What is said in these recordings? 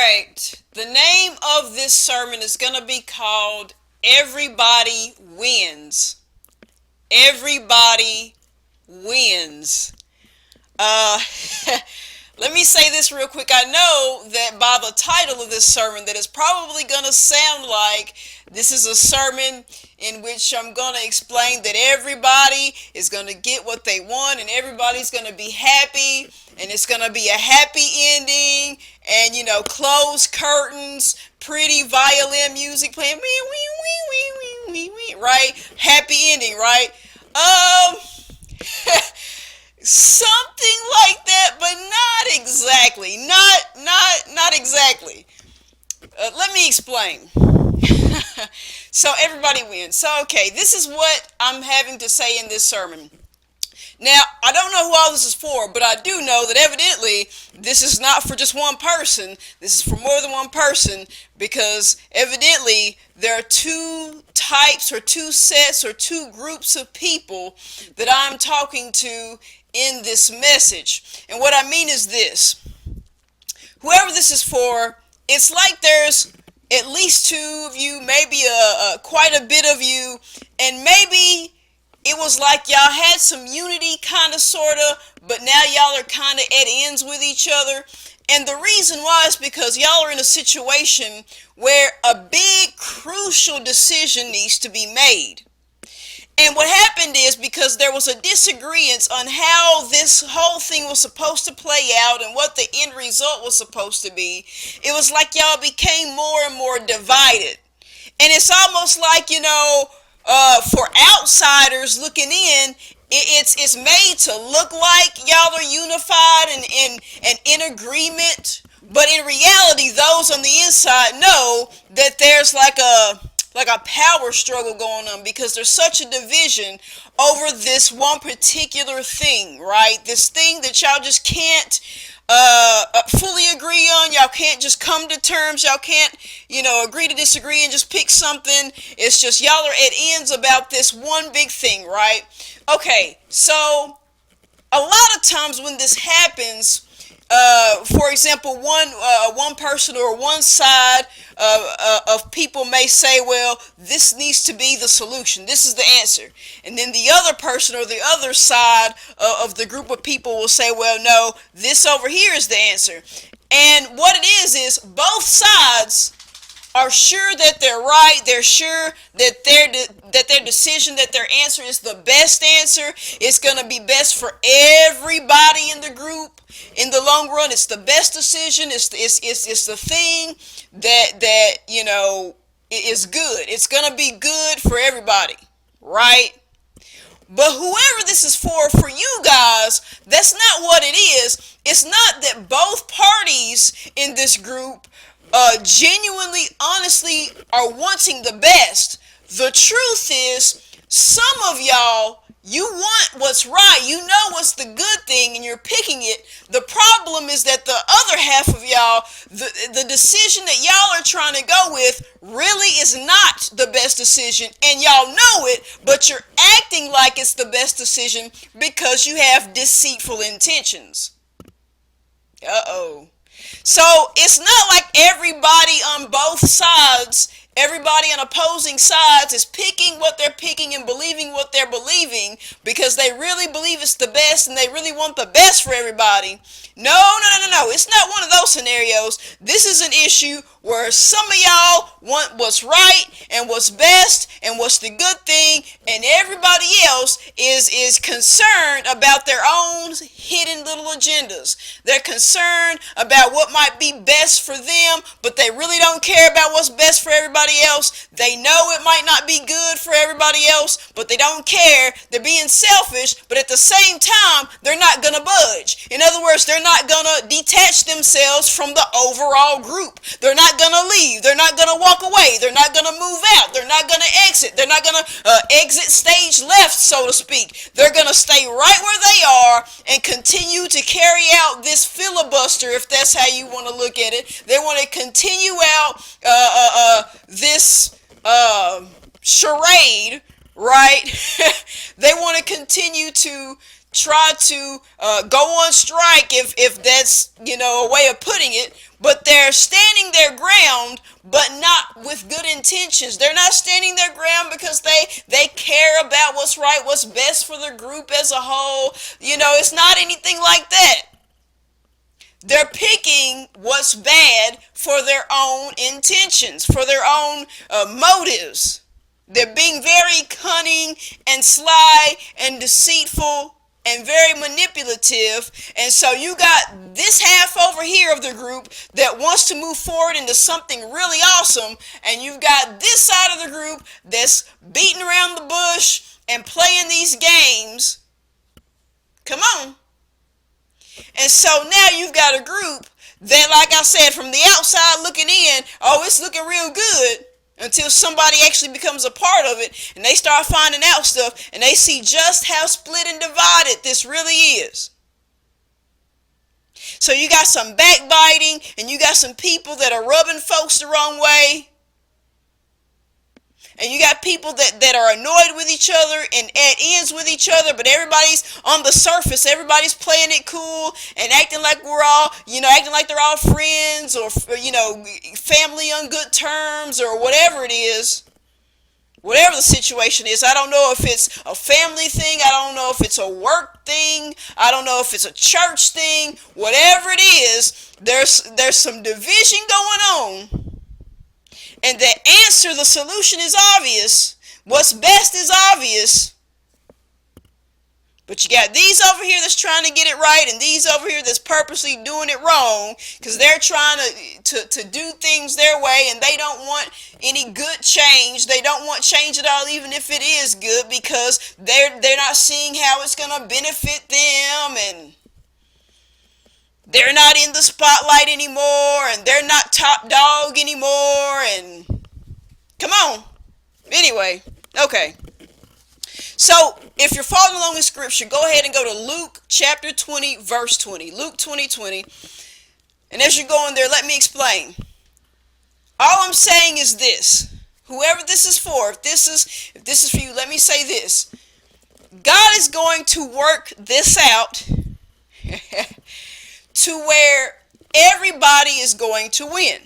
right. The name of this sermon is going to be called Everybody Wins. Everybody Wins. Uh, Let me say this real quick. I know that by the title of this sermon that it's probably going to sound like this is a sermon in which I'm going to explain that everybody is going to get what they want and everybody's going to be happy and it's going to be a happy ending and, closed curtains, pretty violin music playing, right? Happy ending, right? Something like that, but not exactly. Not exactly. Let me explain. So everybody wins. So okay, this is what I'm having to say in this sermon. Now, I don't know who all this is for, but I do know that evidently this is not for just one person. This is for more than one person because evidently there are two types or two sets or two groups of people that I'm talking to in this message. And what I mean is this. Whoever this is for, it's like there's at least two of you, maybe quite a bit of you, and maybe it was like y'all had some unity kind of sort of, but now y'all are kind of at ends with each other. And the reason why is because y'all are in a situation where a big crucial decision needs to be made. And what happened is because there was a disagreement on how this whole thing was supposed to play out and what the end result was supposed to be, it was like y'all became more and more divided. And it's almost like, for outsiders looking in, it's made to look like y'all are unified and in agreement. But in reality, those on the inside know that there's like a power struggle going on because there's such a division over this one particular thing, right? This thing that y'all just can't fully agree on. Y'all can't just come to terms. Y'all can't, agree to disagree and just pick something. It's just y'all are at ends about this one big thing, right? Okay, so a lot of times when this happens, for example, one person or one side of people may say, well, this needs to be the solution. This is the answer. And then the other person or the other side of the group of people will say, well, no, this over here is the answer. And what it is both sides are sure that they're right. They're sure that their decision, that their answer is the best answer. It's going to be best for everybody in the group. In the long run, it's the best decision. It's the thing that is good. It's going to be good for everybody, right? But whoever this is for you guys, that's not what it is. It's not that both parties in this group genuinely, honestly are wanting the best. The truth is, some of y'all, you want what's right. You know what's the good thing and you're picking it. The problem is that the other half of y'all, the decision that y'all are trying to go with really is not the best decision. And y'all know it, but you're acting like it's the best decision because you have deceitful intentions. Uh-oh. So it's not like everybody on both sides, everybody on opposing sides is picking what they're picking and believing what they're believing because they really believe it's the best and they really want the best for everybody. No. It's not one of those scenarios. This is an issue where some of y'all want what's right and what's best and what's the good thing, and everybody else is concerned about their own hidden little agendas. They're concerned about what might be best for them, but they really don't care about what's best for everybody else. They know it might not be good for everybody else, but they don't care. They're being selfish, but at the same time, they're not going to budge. In other words, they're not going to detach themselves from the overall group. They're not going to leave. They're not going to walk away. They're not going to move out. They're not going to exit. They're not going to exit stage left, so to speak. They're going to stay right where they are and continue to carry out this filibuster, if that's how you want to look at it. They want to continue out this charade, right? They want to continue to try to go on strike, if that's, a way of putting it, but they're standing their ground, but not with good intentions. They're not standing their ground because they care about what's right, what's best for the group as a whole. It's not anything like that. They're picking what's bad for their own intentions, for their own motives. They're being very cunning and sly and deceitful and very manipulative. And so you got this half over here of the group that wants to move forward into something really awesome, and you've got this side of the group that's beating around the bush and playing these games. Come on. And so now you've got a group that, like I said, from the outside looking in, oh, it's looking real good, until somebody actually becomes a part of it and they start finding out stuff and they see just how split and divided this really is. So you got some backbiting, and you got some people that are rubbing folks the wrong way. And you got people that are annoyed with each other and at ends with each other, but everybody's on the surface. Everybody's playing it cool and acting like we're all, acting like they're all friends, or, family on good terms, or whatever it is. Whatever the situation is. I don't know if it's a family thing. I don't know if it's a work thing. I don't know if it's a church thing. Whatever it is, there's some division going on. And the answer, the solution is obvious. What's best is obvious. But you got these over here that's trying to get it right, and these over here that's purposely doing it wrong, because they're trying to do things their way, and they don't want any good change. They don't want change at all, even if it is good, because they're not seeing how it's going to benefit them, and they're not in the spotlight anymore, and they're not top dog anymore, and come on. Anyway, okay. So, if you're following along in Scripture, go ahead and go to Luke chapter 20, verse 20. Luke 20:20. And as you're going there, let me explain. All I'm saying is this. Whoever this is for, if this is for you, let me say this. God is going to work this out to where everybody is going to win.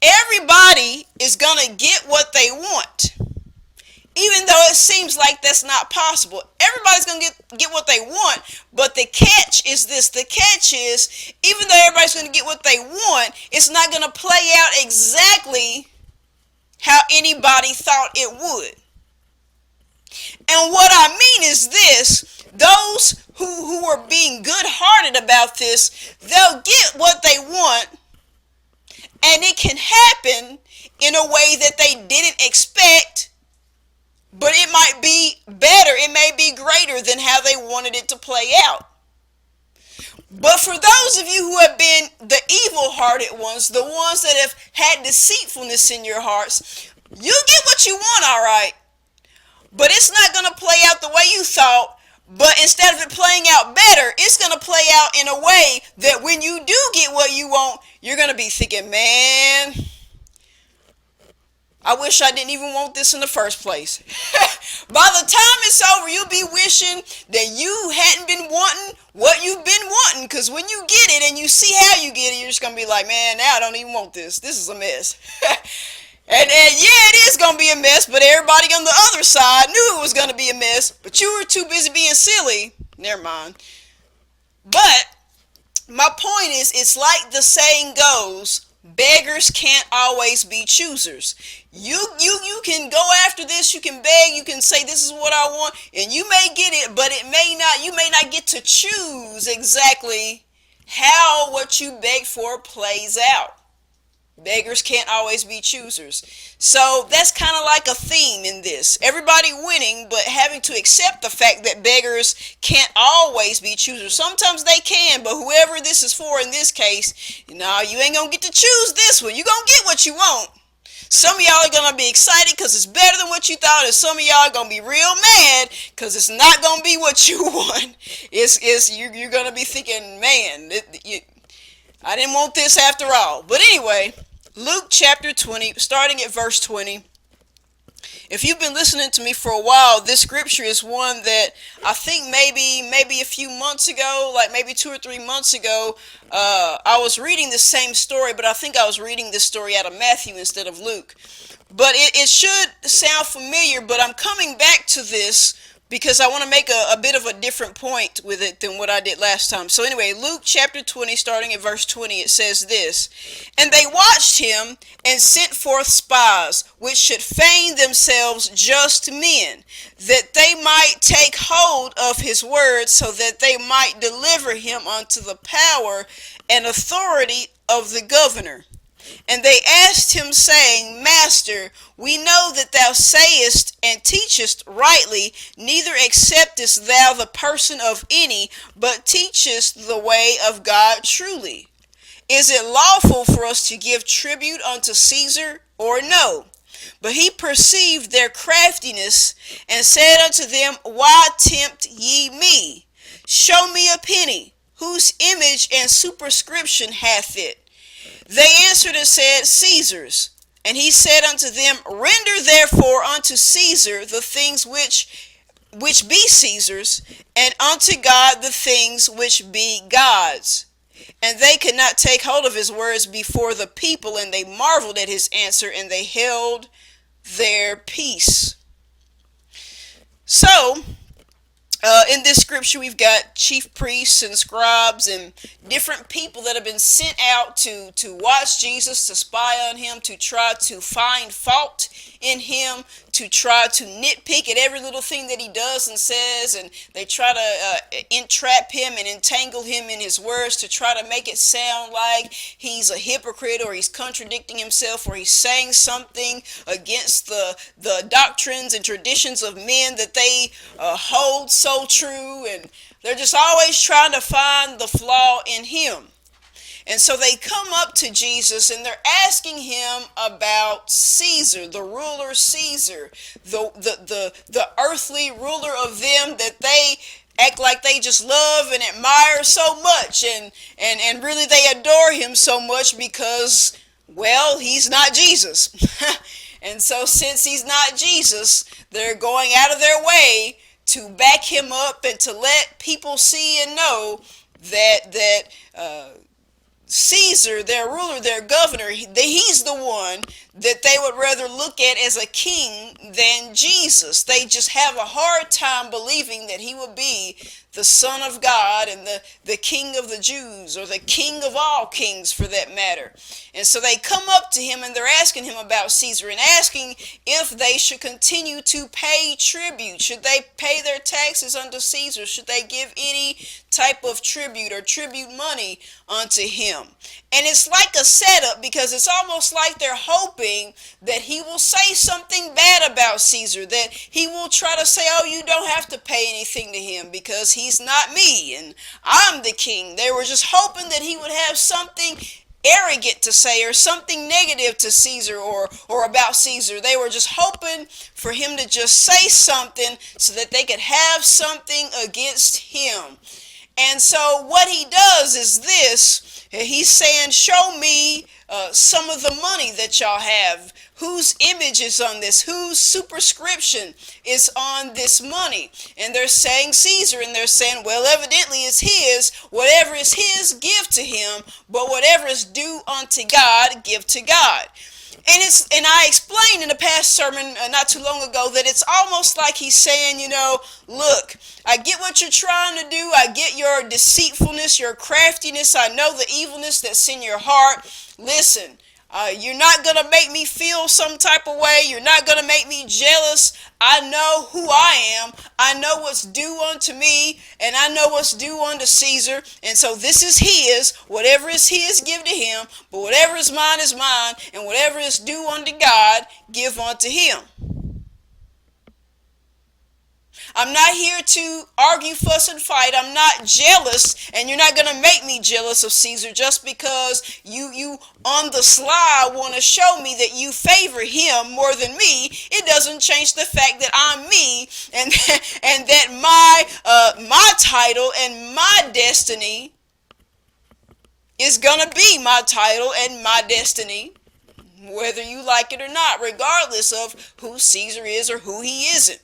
Everybody is going to get what they want. Even though it seems like that's not possible. Everybody's going to get what they want, but the catch is this. The catch is, even though everybody's going to get what they want, it's not going to play out exactly how anybody thought it would. And what I mean is this. Those who are being good-hearted about this, they'll get what they want, and it can happen in a way that they didn't expect, but it might be better, it may be greater than how they wanted it to play out. But for those of you who have been the evil-hearted ones, the ones that have had deceitfulness in your hearts, you get what you want, all right, but it's not going to play out the way you thought. But instead of it playing out better, it's going to play out in a way that when you do get what you want, you're going to be thinking, man, I wish I didn't even want this in the first place. By the time it's over, you'll be wishing that you hadn't been wanting what you've been wanting. Because when you get it and you see how you get it, you're just going to be like, man, now I don't even want this. This is a mess. And yeah, it is going to be a mess, but everybody on the other side knew it was going to be a mess, but you were too busy being silly. Never mind. But my point is, it's like the saying goes, beggars can't always be choosers. You can go after this, you can beg, you can say this is what I want, and you may get it, but you may not get to choose exactly how what you beg for plays out. Beggars can't always be choosers. So that's kind of like a theme in this. Everybody winning, but having to accept the fact that beggars can't always be choosers. Sometimes they can, but whoever this is for in this case, you ain't going to get to choose this one. You're going to get what you want. Some of y'all are going to be excited because it's better than what you thought, and some of y'all are going to be real mad because it's not going to be what you want. You're going to be thinking, man, I didn't want this after all. But anyway, Luke chapter 20, starting at verse 20. If you've been listening to me for a while, this scripture is one that I think maybe a few months ago, like maybe 2 or 3 months ago, I was reading the same story, but I think I was reading this story out of Matthew instead of Luke. But it should sound familiar, but I'm coming back to this because I want to make a bit of a different point with it than what I did last time. So anyway, Luke chapter 20, starting at verse 20, it says this: "And they watched him and sent forth spies, which should feign themselves just men, that they might take hold of his words, so that they might deliver him unto the power and authority of the governor. And they asked him, saying, Master, we know that thou sayest and teachest rightly, neither acceptest thou the person of any, but teachest the way of God truly. Is it lawful for us to give tribute unto Caesar, or no? But he perceived their craftiness, and said unto them, Why tempt ye me? Show me a penny, whose image and superscription hath it? They answered and said, Caesar's. And he said unto them, Render therefore unto Caesar the things which be Caesar's, and unto God the things which be God's. And they could not take hold of his words before the people, and they marveled at his answer, and they held their peace." So, in this scripture, we've got chief priests and scribes and different people that have been sent out to watch Jesus, to spy on him, to try to find fault in him, to try to nitpick at every little thing that he does and says, and they try to entrap him and entangle him in his words to try to make it sound like he's a hypocrite, or he's contradicting himself, or he's saying something against the doctrines and traditions of men that they hold so true, and they're just always trying to find the flaw in him. And so they come up to Jesus and they're asking him about Caesar, the ruler Caesar, the earthly ruler of them that they act like they just love and admire so much, and really they adore him so much because, well, he's not Jesus. And so since he's not Jesus, they're going out of their way to back him up and to let people see and know that Caesar, their ruler, their governor, he's the one that they would rather look at as a king than Jesus. They just have a hard time believing that he would be the Son of God and the King of the Jews, or the King of all kings for that matter. And so they come up to him and they're asking him about Caesar, and asking if they should continue to pay tribute. Should they pay their taxes unto Caesar? Should they give any type of tribute or tribute money unto him? And it's like a setup, because it's almost like they're hoping that he will say something bad about Caesar, that he will try to say, oh, you don't have to pay anything to him because he's not me and I'm the king. They were just hoping that he would have something arrogant to say, or something negative to Caesar or about Caesar. They were just hoping for him to just say something so that they could have something against him. And so what he does is this. He's saying, show me some of the money that y'all have. Whose image is on this? Whose superscription is on this money? And they're saying Caesar, and they're saying, well, evidently it's his. Whatever is his, give to him. But whatever is due unto God, give to God. And I explained in a past sermon not too long ago that it's almost like he's saying, look, I get what you're trying to do. I get your deceitfulness, your craftiness. I know the evilness that's in your heart. Listen, you're not going to make me feel some type of way. You're not going to make me jealous. I know who I am. I know what's due unto me, and I know what's due unto Caesar. And so this is his. Whatever is his, give to him. But whatever is mine, and whatever is due unto God, give unto him. I'm not here to argue, fuss, and fight. I'm not jealous, and you're not going to make me jealous of Caesar just because you on the sly want to show me that you favor him more than me. It doesn't change the fact that I'm me, and that my title and my destiny is going to be my title and my destiny. whether you like it or not, regardless of who Caesar is or who he isn't.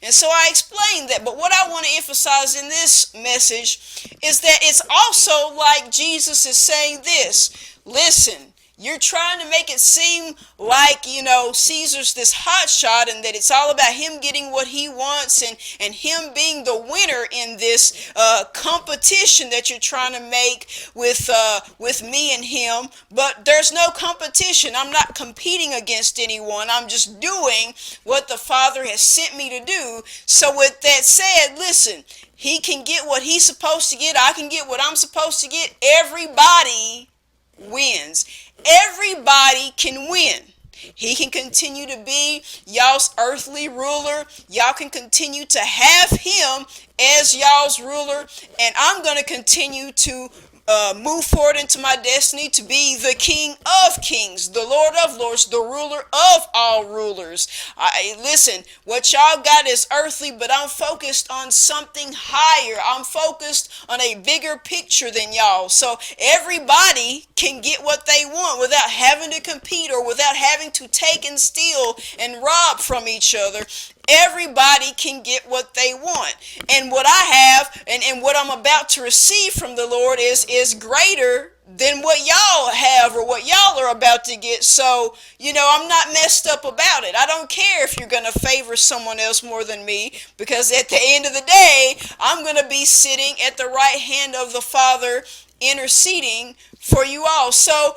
And so I explained that. But what I want to emphasize in this message is that it's also like Jesus is saying this. Listen, you're trying to make it seem like, Caesar's this hot shot and that it's all about him getting what he wants and him being the winner in this competition that you're trying to make with me and him. But there's no competition. I'm not competing against anyone. I'm just doing what the Father has sent me to do. So with that said, listen, he can get what he's supposed to get. I can get what I'm supposed to get. Everybody wins. Everybody can win. He can continue to be y'all's earthly ruler. Y'all can continue to have him as y'all's ruler. And I'm going to continue to move forward into my destiny to be the King of Kings, the Lord of Lords, the ruler of all rulers. Listen, what y'all got is earthly, but I'm focused on something higher. I'm focused on a bigger picture than y'all. So everybody can get what they want without having to compete or without having to take and steal and rob from each other. Everybody can get what they want. And what I have and what I'm about to receive from the Lord is greater than what y'all have or what y'all are about to get. So, I'm not messed up about it. I don't care if you're going to favor someone else more than me, because at the end of the day, I'm going to be sitting at the right hand of the Father interceding for you all. So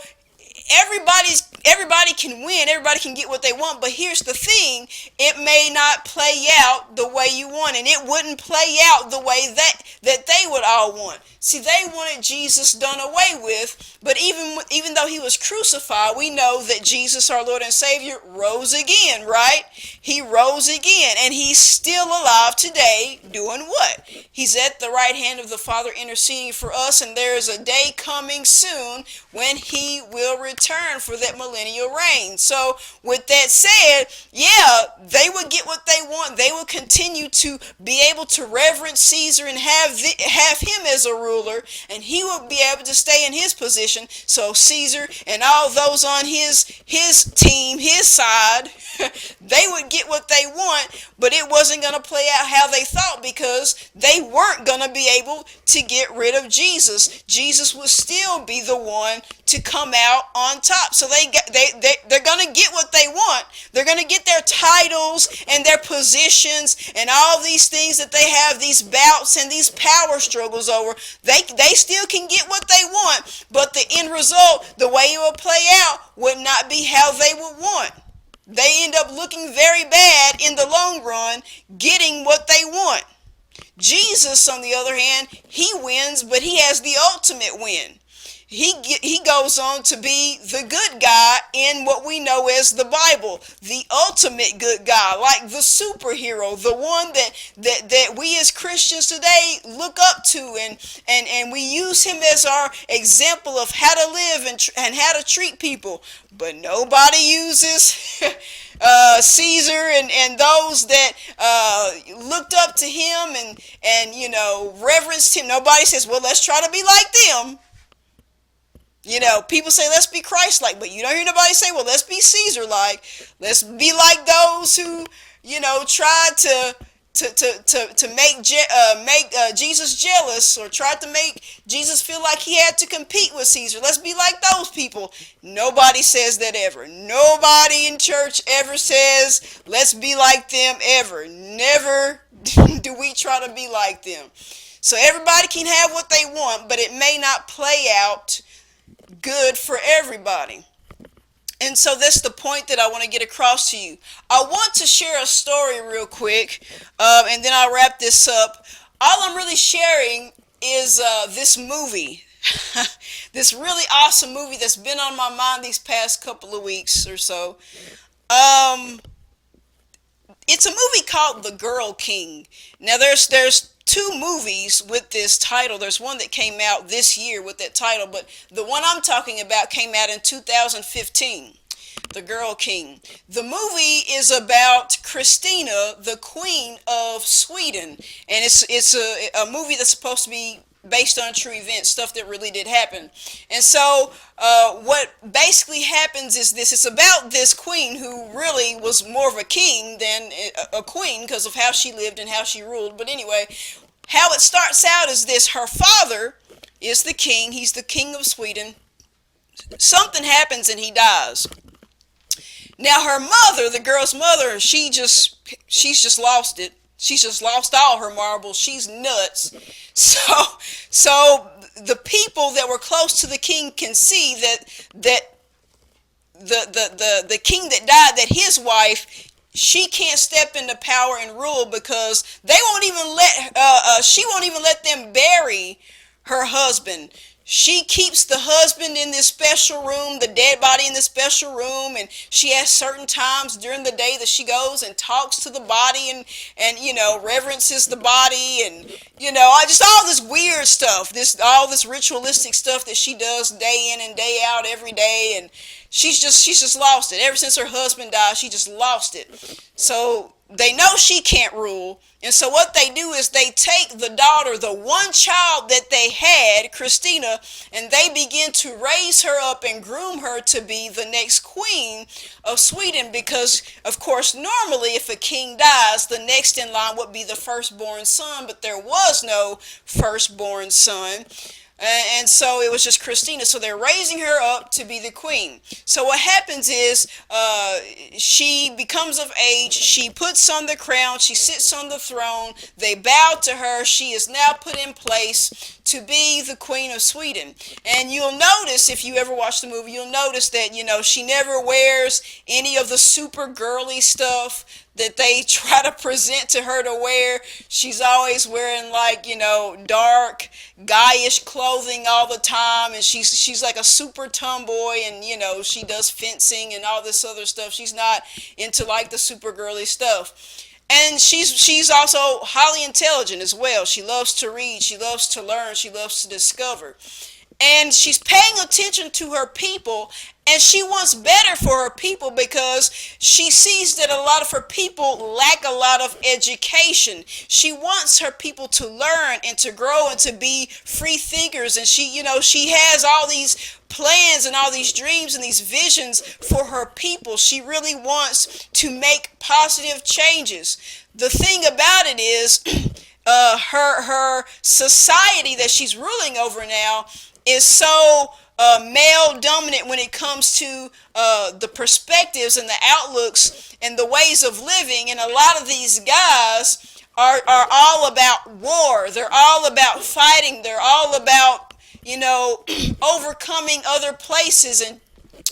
everybody can win, everybody can get what they want, but here's the thing, it may not play out the way you want, and it wouldn't play out the way that they would all want. See, they wanted Jesus done away with, but even though he was crucified, we know that Jesus, our Lord and Savior, rose again, right? He rose again, and he's still alive today, doing what? He's at the right hand of the Father interceding for us, and there is a day coming soon when he will return for that millennial reign. So with that said, yeah, they would get what they want. They would continue to be able to reverence Caesar and have him as a ruler, and he would be able to stay in his position. So Caesar and all those on his team, his side, they would get what they want, but it wasn't going to play out how they thought, because they weren't going to be able to get rid of Jesus. Jesus would still be the one to come out on top. So they're going to get what they want. They're going to get their titles and their positions and all these things that they have, these bouts and these power struggles over. They still can get what they want, but the end result, the way it will play out, would not be how they would want. They end up looking very bad in the long run, getting what they want. Jesus, on the other hand, he wins, but he has the ultimate win. He goes on to be the good guy in what we know as the Bible, the ultimate good guy, like the superhero, the one that we as Christians today look up to, and we use him as our example of how to live and how to treat people. But nobody uses Caesar and those that looked up to him and reverenced him. Nobody says, well, let's try to be like them. People say, let's be Christ-like, but you don't hear nobody say, well, let's be Caesar-like. Let's be like those who, tried to make Jesus jealous, or tried to make Jesus feel like he had to compete with Caesar. Let's be like those people. Nobody says that ever. Nobody in church ever says, let's be like them, ever. Never do we try to be like them. So everybody can have what they want, but it may not play out good for everybody. And so that's the point that I want to get across to you. I want to share a story real quick, and then I'll wrap this up. All I'm really sharing is this movie, this really awesome movie that's been on my mind these past couple of weeks or so. It's a movie called The Girl King. Now there's two movies with this title. There's one that came out this year with that title, but the one I'm talking about came out in 2015, The Girl King. The movie is about Christina, the Queen of Sweden, and it's a movie that's supposed to be based on true events, stuff that really did happen. And so, what basically happens is this: it's about this queen who really was more of a king than a queen because of how she lived and how she ruled. But anyway, how it starts out is this: her father is the king, he's the king of Sweden. Something happens and he dies. Now her mother, the girl's mother, she's just lost it. She's just lost all her marbles. She's nuts. So the people that were close to the king can see that the king that died, that his wife, she can't step into power and rule because they won't even let she won't even let them bury her husband. She keeps the husband in this special room, the dead body in this special room, and she has certain times during the day that she goes and talks to the body and reverences the body, and just all this weird stuff, all this ritualistic stuff that she does day in and day out every day. And she's just lost it. Ever since her husband died, she just lost it. So they know she can't rule, and so what they do is they take the daughter, the one child that they had, Christina, and they begin to raise her up and groom her to be the next queen of Sweden, because of course normally if a king dies, the next in line would be the firstborn son, but there was no firstborn son. And so it was just Christina. So they're raising her up to be the queen. So what happens is she becomes of age. She puts on the crown. She sits on the throne. They bow to her. She is now put in place to be the queen of Sweden. And you'll notice, if you ever watch the movie, you'll notice that, she never wears any of the super girly stuff that they try to present to her to wear. She's always wearing dark, guyish clothing all the time, and she's like a super tomboy, and she does fencing and all this other stuff. She's not into like the super girly stuff. And she's also highly intelligent as well. She loves to read, she loves to learn, she loves to discover. And she's paying attention to her people, and she wants better for her people because she sees that a lot of her people lack a lot of education. She wants her people to learn and to grow and to be free thinkers. And she has all these plans and all these dreams and these visions for her people. She really wants to make positive changes. The thing about it is her society that she's ruling over now is so male dominant when it comes to the perspectives and the outlooks and the ways of living. And a lot of these guys are all about war. They're all about fighting. They're all about overcoming other places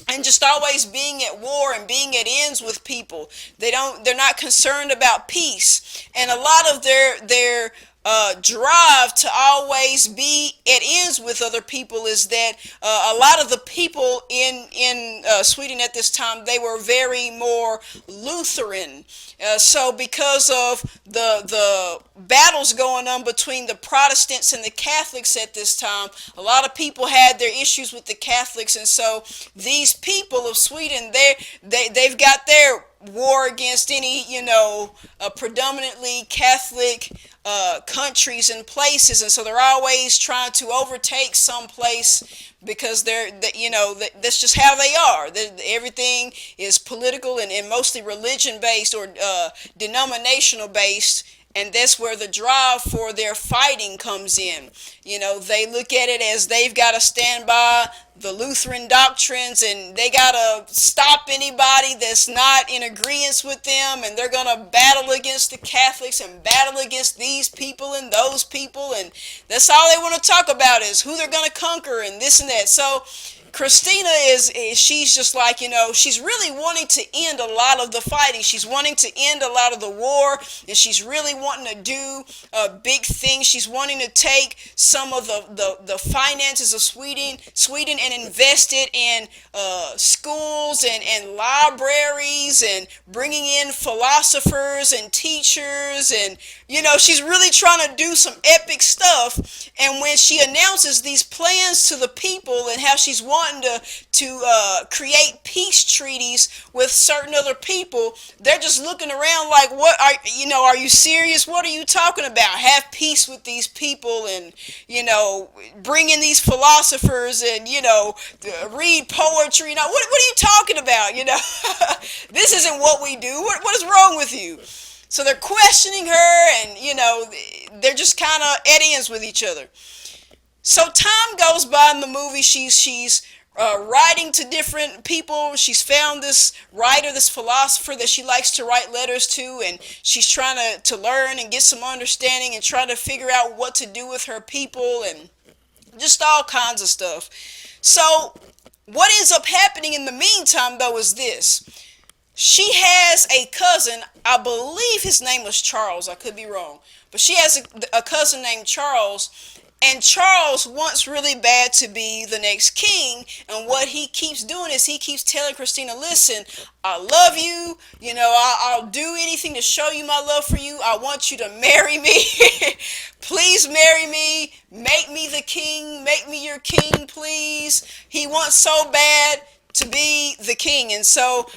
and just always being at war and being at ends with people. They're not concerned about peace. And a lot of their drive to always be at ends with other people is that a lot of the people in Sweden at this time, they were very more Lutheran. So because of the battles going on between the Protestants and the Catholics at this time, a lot of people had their issues with the Catholics, and so these people of Sweden, they've got their war against any predominantly Catholic countries and places, and so they're always trying to overtake some place because that's just how they are. Everything is political and mostly religion based or denominational based. And that's where the drive for their fighting comes in. They look at it as they've got to stand by the Lutheran doctrines, and they got to stop anybody that's not in agreement with them, and they're going to battle against the Catholics and battle against these people and those people, and that's all they want to talk about is who they're going to conquer and this and that. So Christina she's just like, she's really wanting to end a lot of the fighting. She's wanting to end a lot of the war, and she's really wanting to do big things. She's wanting to take some of the finances of Sweden and invest it in schools and libraries and bringing in philosophers and teachers. And, she's really trying to do some epic stuff. And when she announces these plans to the people and how she's wanting wanting to create peace treaties with certain other people, they're just looking around like, what are are you serious? What are you talking about? Have peace with these people, and bring in these philosophers, and read poetry. What are you talking about? This isn't what we do. What is wrong with you? So they're questioning her, and they're just kind of at ends with each other. So time goes by in the movie. She's writing to different people. She's found this writer, this philosopher that she likes to write letters to, and she's trying to learn and get some understanding and try to figure out what to do with her people and just all kinds of stuff. So what ends up happening in the meantime, though, is this. She has a cousin, I believe his name was Charles, I could be wrong, but she has a cousin named Charles, and Charles wants really bad to be the next king, and what he keeps doing is he keeps telling Christina, listen, I love you, I'll do anything to show you my love for you, I want you to marry me, please marry me, make me the king, make me your king, please. He wants so bad to be the king, and so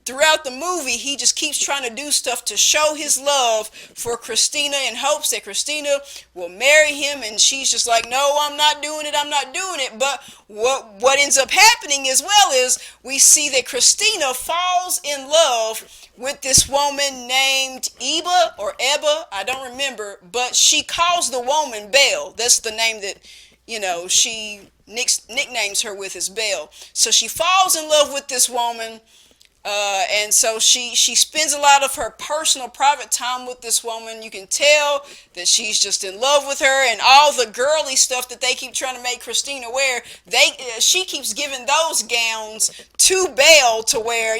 throughout the movie he just keeps trying to do stuff to show his love for Christina in hopes that Christina will marry him, and she's just like, no, I'm not doing it. But what ends up happening as well is we see that Christina falls in love with this woman named Eba or Eba, I don't remember, but she calls the woman Belle. That's the name that she nicknames her with, is Belle. So she falls in love with this woman, and so she spends a lot of her personal private time with this woman. You can tell that she's just in love with her, and all the girly stuff that they keep trying to make Christina wear, she keeps giving those gowns to Belle to wear,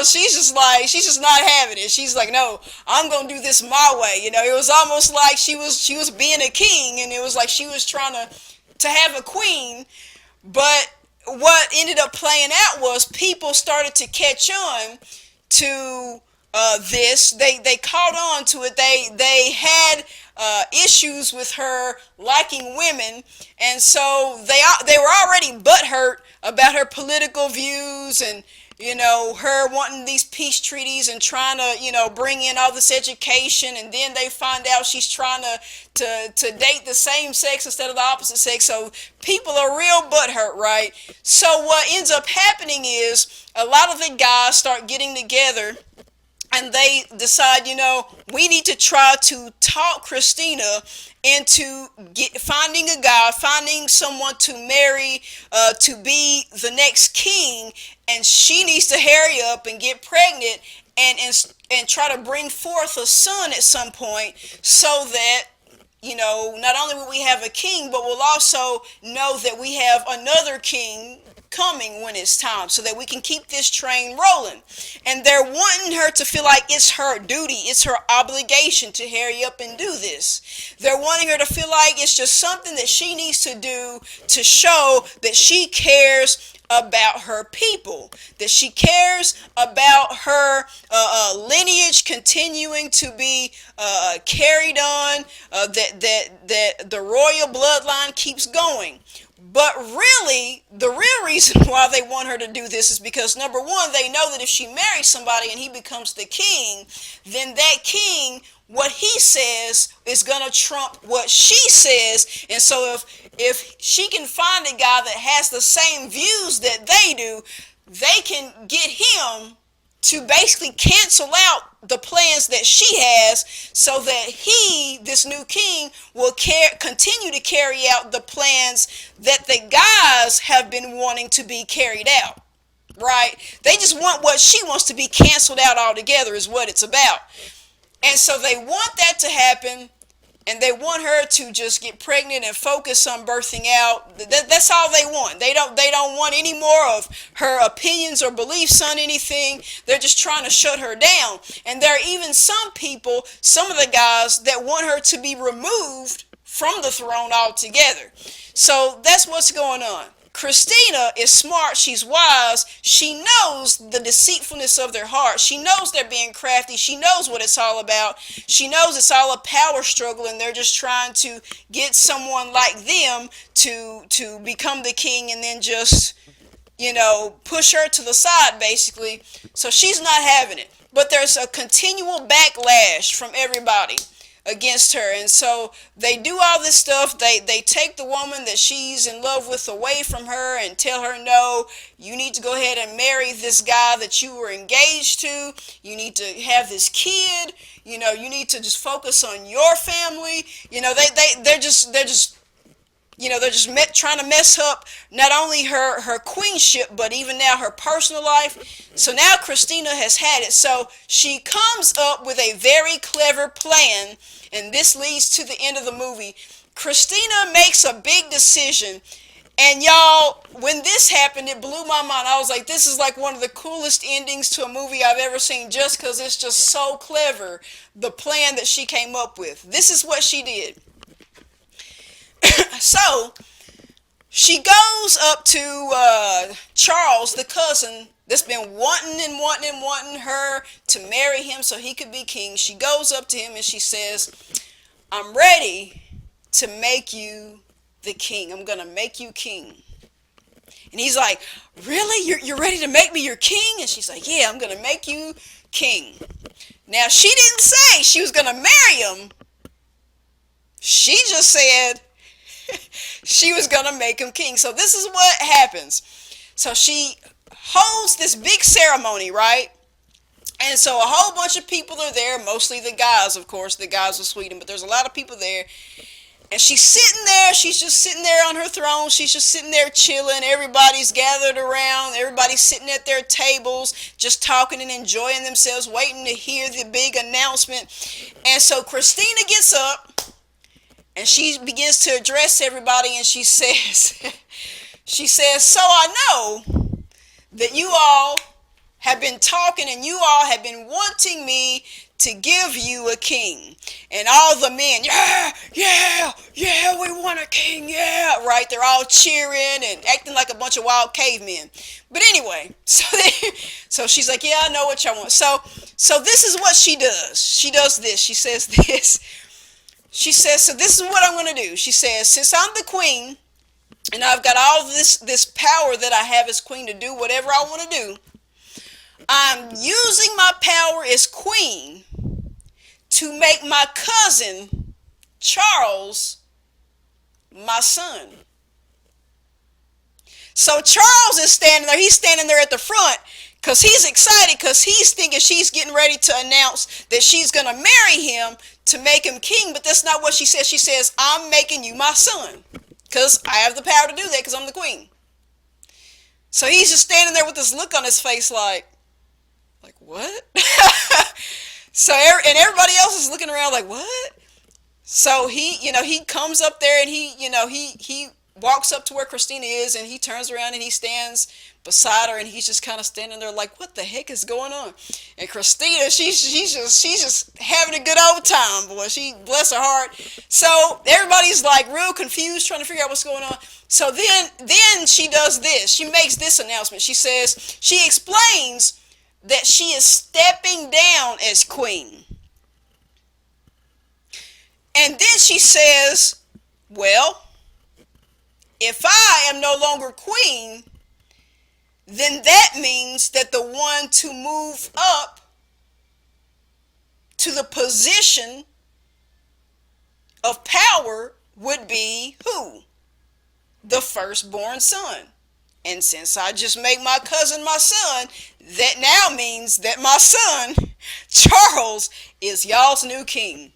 she's just not having it. She's like, no, I'm gonna do this my way. It was almost like she was being a king, and it was like she was trying to have a queen. But what ended up playing out was people started to catch on to this. They caught on to it. They had issues with her liking women, and so they were already butthurt about her political views, and her wanting these peace treaties and trying to bring in all this education, and then they find out she's trying to date the same sex instead of the opposite sex. So people are real butthurt, right? So what ends up happening is a lot of the guys start getting together, and they decide, we need to try to talk Christina into finding a guy, finding someone to marry, to be the next king, and she needs to hurry up and get pregnant and try to bring forth a son at some point, so that not only will we have a king, but we'll also know that we have another king coming when it's time, so that we can keep this train rolling. And they're wanting her to feel like it's her duty, it's her obligation to hurry up and do this. They're wanting her to feel like it's just something that she needs to do to show that she cares about her people, that she cares about her lineage continuing to be carried on, that the royal bloodline keeps going. But really, the real reason why they want her to do this is because, number one, they know that if she marries somebody and he becomes the king, then that king, what he says is going to trump what she says. And so if she can find a guy that has the same views that they do, they can get him to basically cancel out the plans that she has, so that he, this new king, will continue to carry out the plans that the guys have been wanting to be carried out, right? They just want what she wants to be canceled out altogether is what it's about. And so they want that to happen, and they want her to just get pregnant and focus on birthing out. That's all they want. They don't want any more of her opinions or beliefs on anything. They're just trying to shut her down. And there are even some people, some of the guys, that want her to be removed from the throne altogether. So that's what's going on. Christina is smart, she's wise, she knows the deceitfulness of their heart. She knows they're being crafty, she knows what it's all about. She knows it's all a power struggle and they're just trying to get someone like them to become the king and then just, push her to the side basically. So she's not having it. But there's a continual backlash from everybody against her, and so they do all this stuff. They take the woman that she's in love with away from her and tell her, no, you need to go ahead and marry this guy that you were engaged to. You need to have this kid. You need to just focus on your family. They're just trying to mess up not only her queenship, but even now her personal life. So now Christina has had it. So she comes up with a very clever plan, and this leads to the end of the movie. Christina makes a big decision, and y'all, when this happened, it blew my mind. I was like, this is like one of the coolest endings to a movie I've ever seen, just because it's just so clever, the plan that she came up with. This is what she did. So she goes up to Charles, the cousin that's been wanting her to marry him so he could be king. She goes up to him and she says, I'm ready to make you the king. I'm gonna make you king. And he's like, really? You're ready to make me your king? And she's like, yeah, I'm gonna make you king. Now she didn't say she was gonna marry him. She just said she was gonna make him king. So this is what happens. So she holds this big ceremony, right? And so a whole bunch of people are there, mostly the guys, of course. The guys of Sweden, but there's a lot of people there. And she's sitting there. She's just sitting there on her throne. She's just sitting there chilling. Everybody's gathered around. Everybody's sitting at their tables, just talking and enjoying themselves, waiting to hear the big announcement. And so Christina gets up. And she begins to address everybody, and she says, so I know that you all have been talking and you all have been wanting me to give you a king. And all the men, yeah, we want a king, yeah, right? They're all cheering and acting like a bunch of wild cavemen. But anyway, so she's like, yeah, I know what y'all want. So this is what she does. She does this. She says this. She says, so this is what I'm going to do. She says, since I'm the queen and I've got all this power that I have as queen to do whatever I want to do, I'm using my power as queen to make my cousin, Charles, my son. So Charles is standing there. He's standing there at the front because he's excited because he's thinking she's getting ready to announce that she's going to marry him to make him king. But that's not what she says. She says, I'm making you my son because I have the power to do that because I'm the queen. So he's just standing there with this look on his face like what? And everybody else is looking around like, what? So he comes up there and he walks up to where Christina is and he turns around and he stands beside her and he's just kind of standing there like, what the heck is going on? And Christina, she's just having a good old time, boy. She, bless her heart. So everybody's like real confused, trying to figure out what's going on. So then she does this. She makes this announcement. She says, she explains that she is stepping down as queen. And then she says, well, if I am no longer queen, then that means that the one to move up to the position of power would be who? The firstborn son. And since I just make my cousin my son, that now means that my son, Charles, is y'all's new king.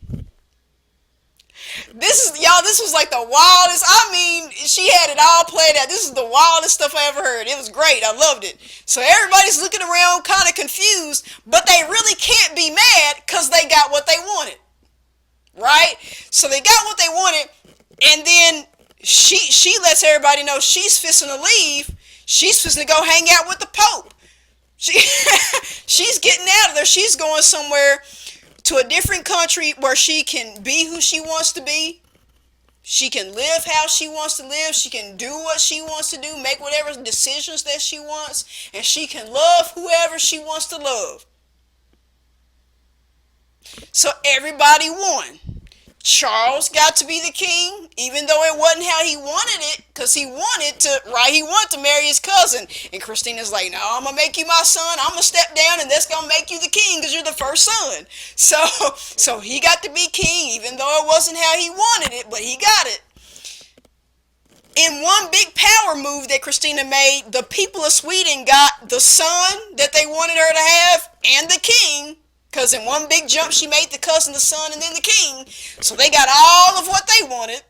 This was like the wildest. I mean, she had it all played out. This is the wildest stuff I ever heard. It was great. I loved it. So everybody's looking around kind of confused, but they really can't be mad because they got what they wanted. Right? So they got what they wanted, and then she lets everybody know she's fixing to leave. She's fixing to go hang out with the Pope. She's getting out of there. She's going somewhere to a different country where she can be who she wants to be. She can live how she wants to live. She can do what she wants to do, make whatever decisions that she wants, and she can love whoever she wants to love. So everybody won. Charles got to be the king, even though it wasn't how he wanted it, because he wanted to marry his cousin. And Christina's like, no, I'm going to make you my son. I'm going to step down, and that's going to make you the king because you're the first son. So he got to be king, even though it wasn't how he wanted it, but he got it. In one big power move that Christina made, the people of Sweden got the son that they wanted her to have and the king. Because in one big jump, she made the cousin the son and then the king. So they got all of what they wanted.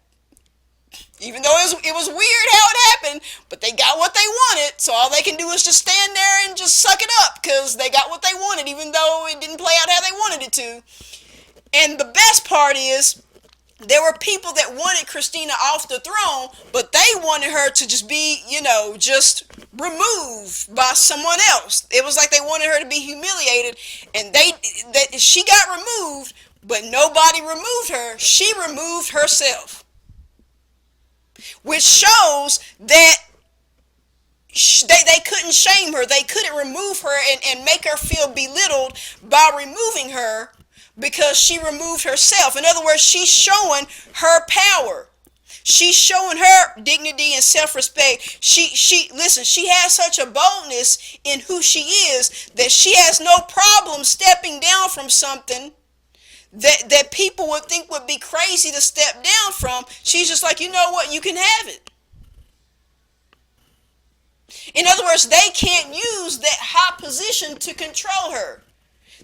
Even though it was weird how it happened, but they got what they wanted. So all they can do is just stand there and just suck it up because they got what they wanted, even though it didn't play out how they wanted it to. And the best part is, there were people that wanted Christina off the throne, but they wanted her to just be, just removed by someone else. It was like they wanted her to be humiliated, and she got removed, but nobody removed her. She removed herself, which shows that they couldn't shame her. They couldn't remove her and make her feel belittled by removing her, because she removed herself. In other words, she's showing her power. She's showing her dignity and self-respect. She has such a boldness in who she is that she has no problem stepping down from something that people would think would be crazy to step down from. She's just like, you know what, you can have it. In other words, they can't use that high position to control her.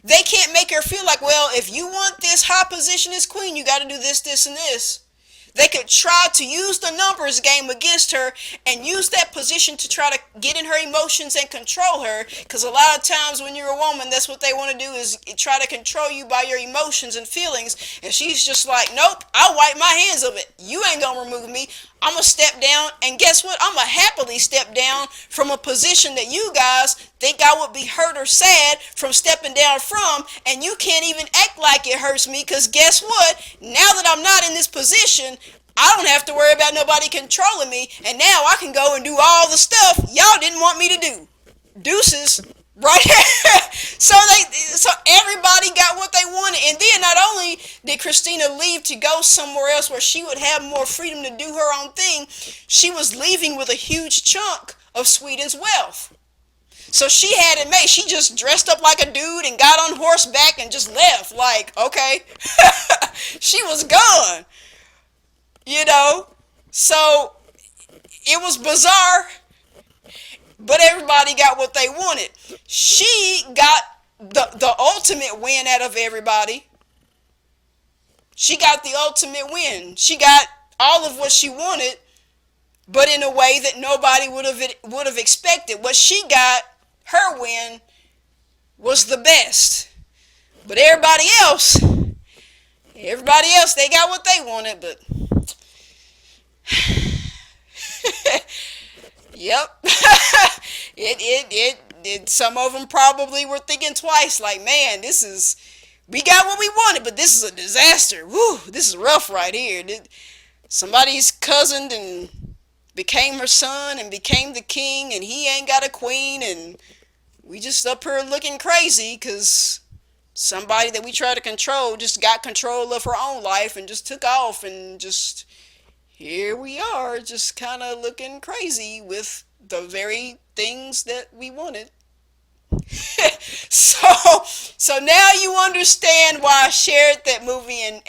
They can't make her feel like, well, if you want this high position as queen, you got to do this, this, and this. They could try to use the numbers game against her and use that position to try to get in her emotions and control her. Because a lot of times when you're a woman, that's what they want to do, is try to control you by your emotions and feelings. And she's just like, nope, I'll wipe my hands of it. You ain't going to remove me. I'm going to step down. And guess what? I'm going to happily step down from a position that you guys think I would be hurt or sad from stepping down from. And you can't even act like it hurts me, because guess what? Now that I'm not in this position, I don't have to worry about nobody controlling me, and now I can go and do all the stuff y'all didn't want me to do. Deuces, right? So everybody got what they wanted, and then not only did Christina leave to go somewhere else where she would have more freedom to do her own thing, she was leaving with a huge chunk of Sweden's wealth. So she had it made. She just dressed up like a dude and got on horseback and just left. Like, okay. She was gone. So it was bizarre, but everybody got what they wanted. She got the ultimate win out of everybody. She got the ultimate win. She got all of what she wanted, but in a way that nobody would have expected. What she got, her win, was the best. But everybody else, they got what they wanted, but yep. it some of them probably were thinking twice, like, man, we got what we wanted, but this is a disaster. Woo, this is rough right here. Somebody's cousin and became her son and became the king, and he ain't got a queen, and we just up here looking crazy because somebody that we try to control just got control of her own life and just took off, and just here we are, just kind of looking crazy with the very things that we wanted. So now you understand why I shared that movie, and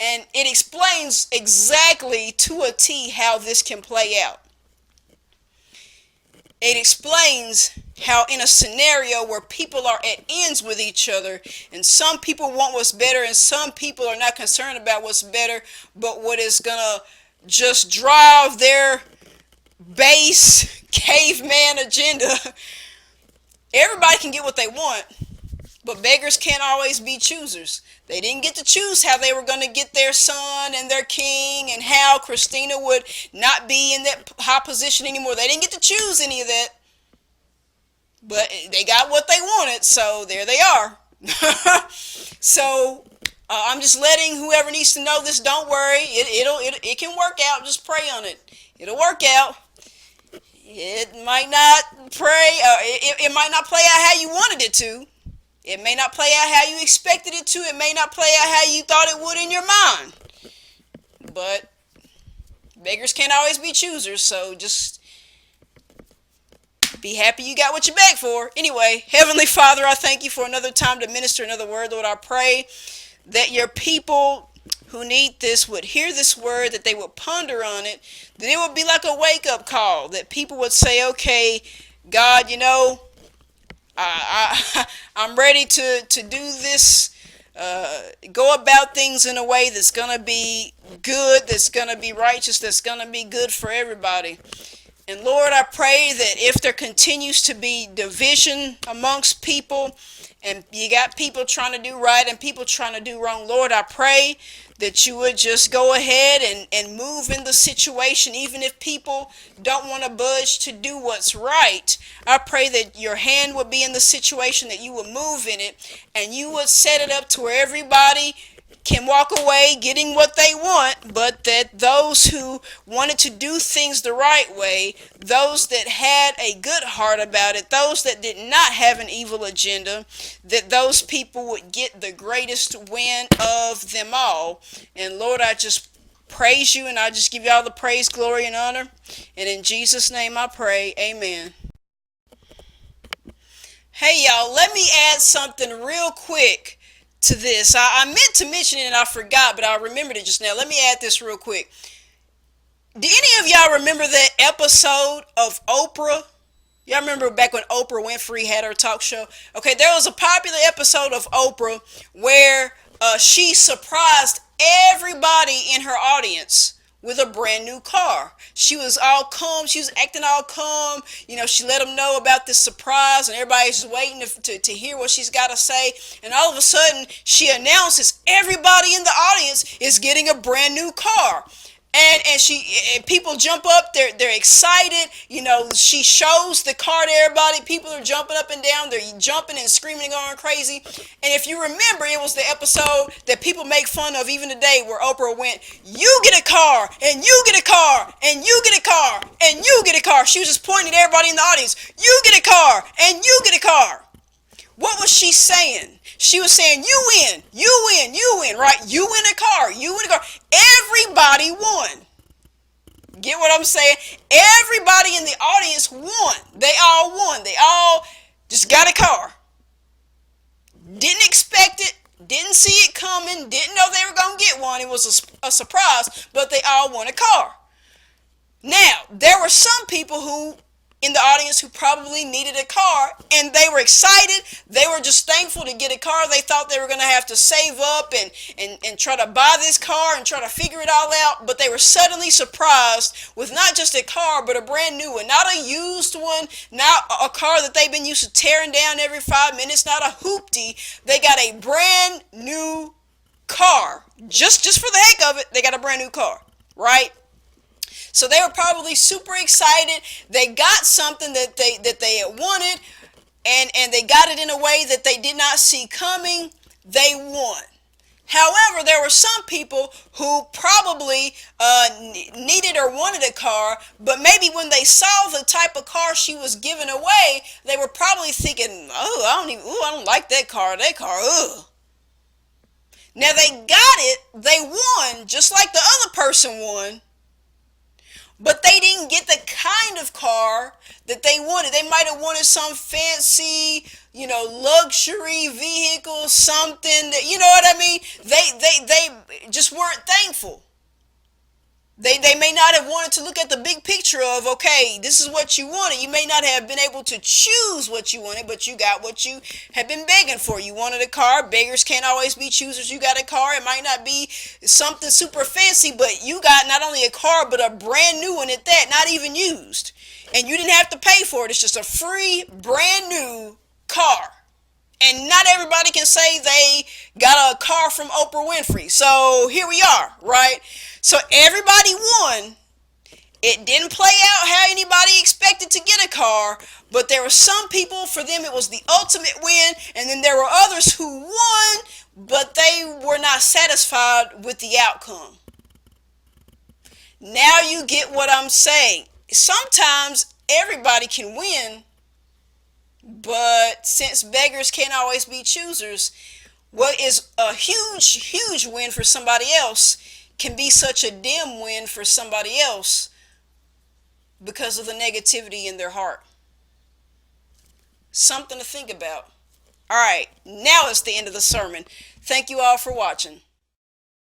it explains exactly to a T how this can play out. It explains how in a scenario where people are at ends with each other, and some people want what's better and some people are not concerned about what's better, but what is gonna just drive their base caveman agenda. Everybody can get what they want, but beggars can't always be choosers. They didn't get to choose how they were going to get their son and their king, and how Christina would not be in that high position anymore. They didn't get to choose any of that, but they got what they wanted, so there they are. So I'm just letting whoever needs to know this. Don't worry, it can work out. Just pray on it. It'll work out. It might not it might not play out how you wanted it to. It may not play out how you expected it to. It may not play out how you thought it would in your mind. But beggars can't always be choosers, so just be happy you got what you begged for. Anyway, Heavenly Father, I thank you for another time to minister another word. Lord, I pray that your people who need this would hear this word, that they would ponder on it, that it would be like a wake-up call, that people would say, okay, God, I'm ready to do this, go about things in a way that's going to be good, that's going to be righteous, that's going to be good for everybody. And Lord, I pray that if there continues to be division amongst people, and you got people trying to do right and people trying to do wrong, Lord, I pray that you would just go ahead and move in the situation, even if people don't want to budge to do what's right. I pray that your hand would be in the situation, that you would move in it, and you would set it up to where everybody can walk away getting what they want, but that those who wanted to do things the right way, those that had a good heart about it, those that did not have an evil agenda, that those people would get the greatest win of them all. And Lord, I just praise you, and I just give you all the praise, glory, and honor. And in Jesus' name I pray, amen. Hey y'all, let me add something real quick to this. I meant to mention it and I forgot, but I remembered it just now. Let me add this real quick. Do any of y'all remember that episode of Oprah? Y'all remember back when Oprah Winfrey had her talk show? Okay, there was a popular episode of Oprah where she surprised everybody in her audience with a brand new car. She was all calm. She was acting all calm. She let them know about this surprise, and everybody's just waiting to hear what she's got to say. And all of a sudden, she announces everybody in the audience is getting a brand new car. And people jump up, they're excited. She shows the car to everybody. People are jumping up and down, they're jumping and screaming and going crazy. And if you remember, it was the episode that people make fun of even today, where Oprah went, you get a car, and you get a car, and you get a car, and you get a car. She was just pointing at everybody in the audience, you get a car, and you get a car. What was she saying? She was saying, you win, right? You win a car, you win a car. Everybody won. Get what I'm saying? Everybody in the audience won. They all won. They all just got a car. Didn't expect it, didn't see it coming, didn't know they were going to get one. It was a surprise, but they all won a car. Now, there were some people who in the audience who probably needed a car, and they were excited. They were just thankful to get a car. They thought they were going to have to save up and try to buy this car and try to figure it all out, but they were suddenly surprised with not just a car, but a brand new one. Not a used one, not a car that they've been used to tearing down every 5 minutes, not a hoopty. They got a brand new car. Just for the heck of it, they got a brand new car, right? So they were probably super excited. They got something that they had wanted, and they got it in a way that they did not see coming. They won. However, there were some people who probably needed or wanted a car, but maybe when they saw the type of car she was giving away, they were probably thinking, I don't like that car. That car, ugh. Now they got it. They won, just like the other person won. But they didn't get the kind of car that they wanted. They might have wanted some fancy, luxury vehicle, something that, you know what I mean? They just weren't thankful. They may not have wanted to look at the big picture of, okay, this is what you wanted. You may not have been able to choose what you wanted, but you got what you had been begging for. You wanted a car. Beggars can't always be choosers. You got a car. It might not be something super fancy, but you got not only a car, but a brand new one at that, not even used. And you didn't have to pay for it. It's just a free, brand new car. And not everybody can say they got a car from Oprah Winfrey. So here we are, right? So everybody won. It didn't play out how anybody expected to get a car, but there were some people, for them it was the ultimate win, and then there were others who won, but they were not satisfied with the outcome. Now you get what I'm saying. Sometimes everybody can win, but since beggars can't always be choosers, what is a huge win for somebody else can be such a dim win for somebody else because of the negativity in their heart. Something to think about. All right, now it's the end of the sermon. Thank you all for watching.